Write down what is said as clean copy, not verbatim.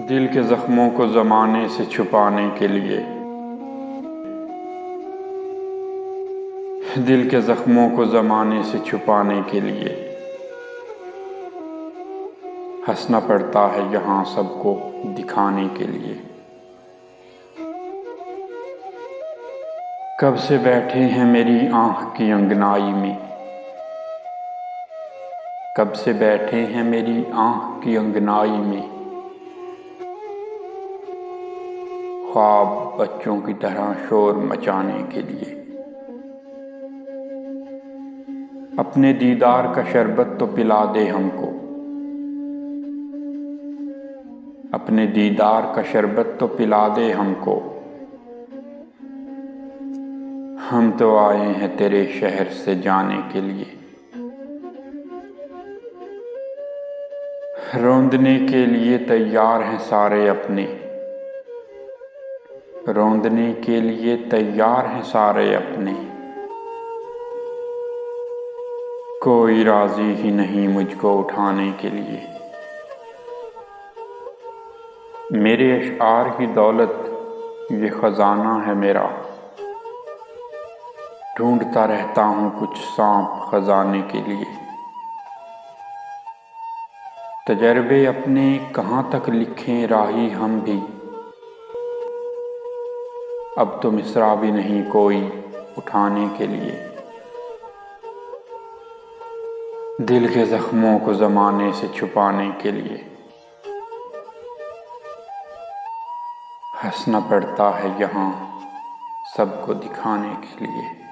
دل کے زخموں کو زمانے سے چھپانے کے لیے، دل کے زخموں کو زمانے سے چھپانے کے لیے ہنسنا پڑتا ہے یہاں سب کو دکھانے کے لیے۔ کب سے بیٹھے ہیں میری آنکھ کی انگنائی میں، کب سے بیٹھے ہیں میری آنکھ کی انگنائی میں، خواب بچوں کی طرح شور مچانے کے لیے۔ اپنے دیدار کا شربت تو پلا دے ہم کو، اپنے دیدار کا شربت تو پلا دے ہم کو، ہم تو آئے ہیں تیرے شہر سے جانے کے لیے۔ روندنے کے لیے تیار ہیں سارے اپنے، روندنے کے لیے تیار ہیں سارے اپنے، کوئی راضی ہی نہیں مجھ کو اٹھانے کے لیے۔ میرے اشعار کی دولت یہ خزانہ ہے میرا، ڈھونڈتا رہتا ہوں کچھ سانپ خزانے کے لیے۔ تجربے اپنے کہاں تک لکھیں راہی ہم بھی، اب تو مصرع بھی نہیں کوئی اٹھانے کے لیے۔ دل کے زخموں کو زمانے سے چھپانے کے لیے ہنسنا پڑتا ہے یہاں سب کو دکھانے کے لیے۔